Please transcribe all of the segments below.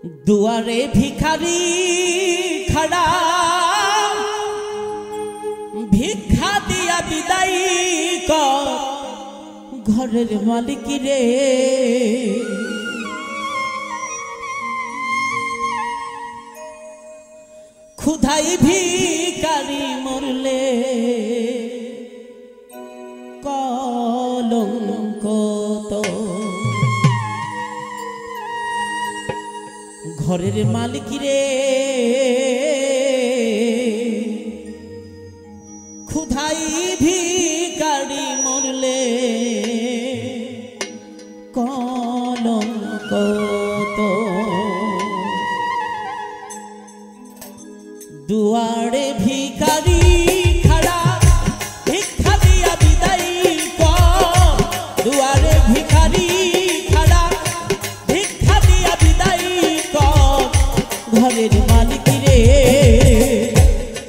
दुआरे भिखारी खड़ा भिक्षा दिया विदाई को घरेर मालिक रे खुदाई भिखारी मरले कलंक तो घरेर मालिक रे खुदाई भिखारी मरले कलंक तो दुआरे भिखारी खड़ा भिक्षा दिया विदाई को दुआरे भिखारी खड़ा भिक्षा दिया विदाई को घरेर मालिक रे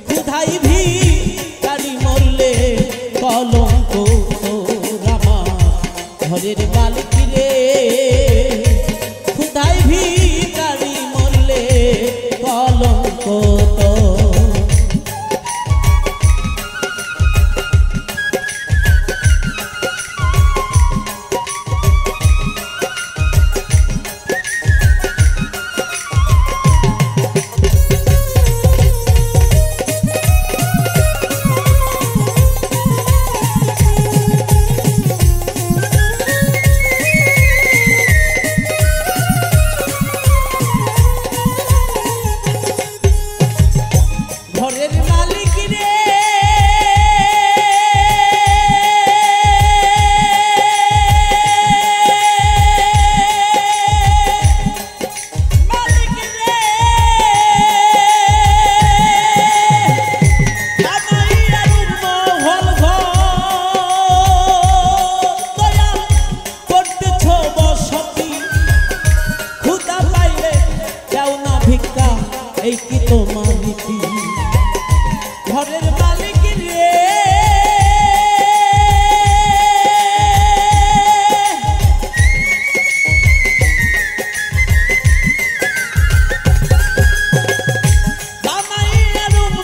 खुदाई भिखारी मरले कलंक तोर आमार घरेर मालिक रे खुदाई भिखारी मरले कलंक तो घरेर मालिक रे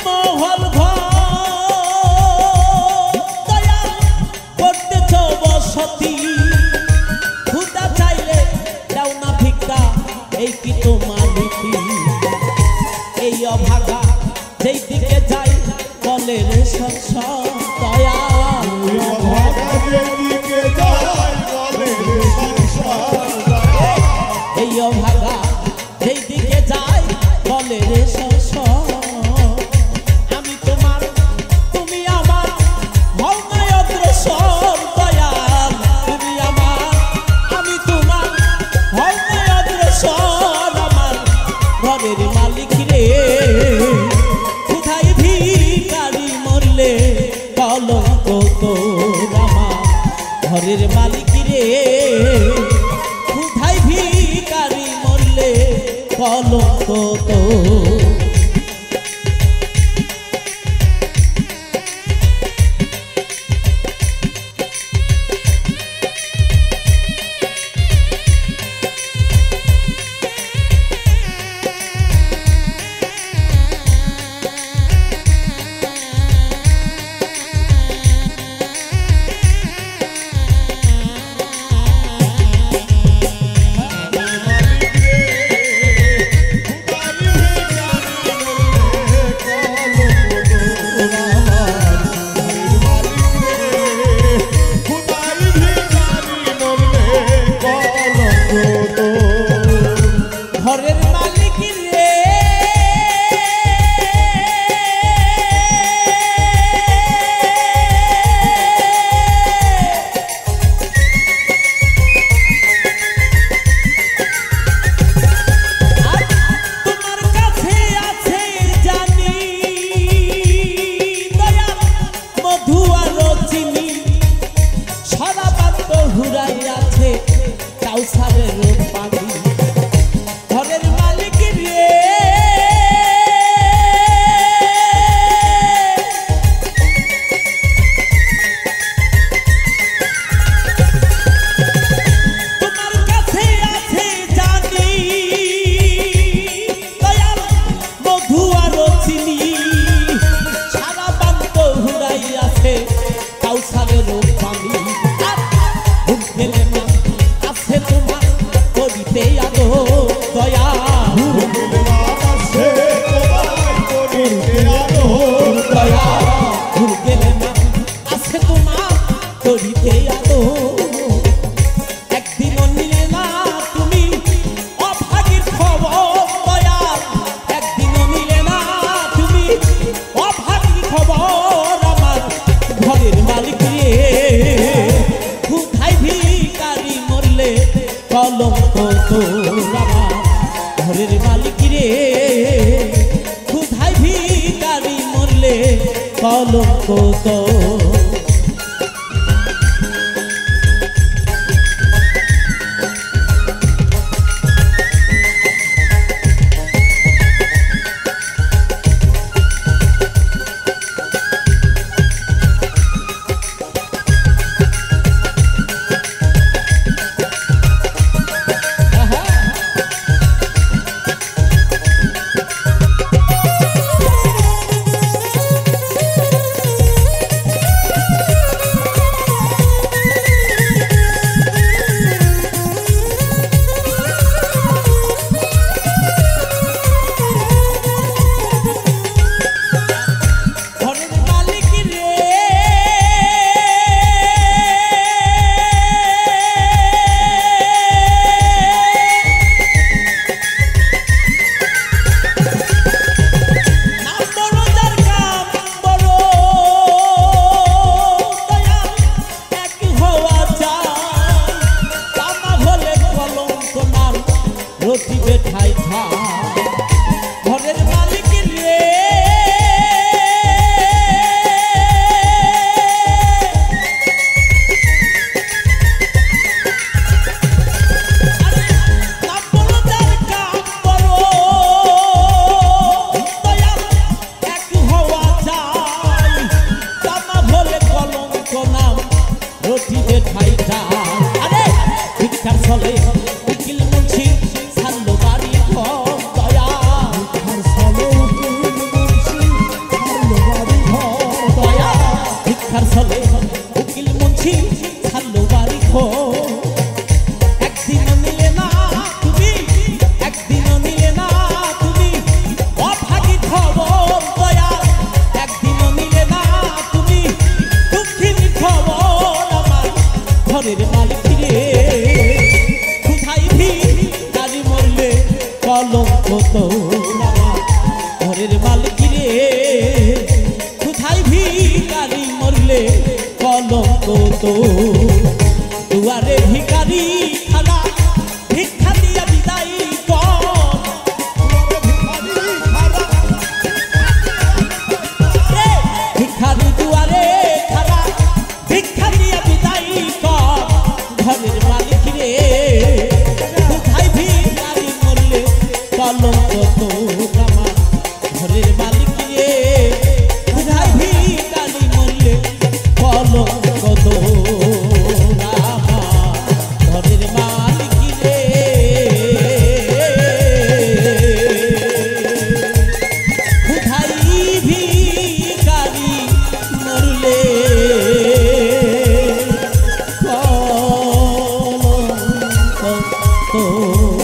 महल दया करतेছ बसती खुदा चाইলে দাও না ভিক্ষা এই কি তোমার নীতি এই অভাগা যেই দিকে যাই বলে রে সংসার দয়া এই অভাগা যেই দিকে যাই বলে রে সংসার আমি তোমার তুমি আমার হও না অগ্রসর দয়াল তুমি আমার আমি তোমার হও না অগ্রসর আমার ঘরের মালিক রে कलंक तोर आमार घरेर मालिक रे खुदाई भिखारी मरले कलंक तोर মরলে কলঙ্ক তোর আমার ঘরের মালিক রে ক্ষুধায় ভিখারি মরলে কলঙ্ক তোর রতি বেঠাই খা ঘরের মালিক রে রতি বেঠাই খা আরে ভিক্ষার চলে উকিল মুন্সি ছাড়লো বাড়ি ঘর দয়া ভিক্ষার চলে উকিল মুন্সি ছাড়লো বাড়ি ঘর একদিনও নিলে না তুমি একদিনও নিলে না তুমি অভাগী খবর দয়া একদিনও নিলে না তুমি দুঃখিনী খবর আমার ঘরের মালিক রে ক্ষুধায় ভিখারি মরলে কলঙ্ক তোর আমার ঘরের মালিক রে ক্ষুধায় ভিখারি মরলে কলঙ্ক তোর দুয়ারে ভিখারি খালা ভিক্ষা দিয়া বিদায় কর ভিখারি দুয়ারে খালা ভিক্ষা দিয়া বিদায় কর ঘরের মালিক রে কোথায় ভিখারি মরলে কলঙ্ক তোর আমার ঘরের মালিক রে কোথায় ভিখারি মরলে কলঙ্ক তোর আমার ঘরের মালিক রে কোথায় ভিখারি মরলে কলঙ্ক তোর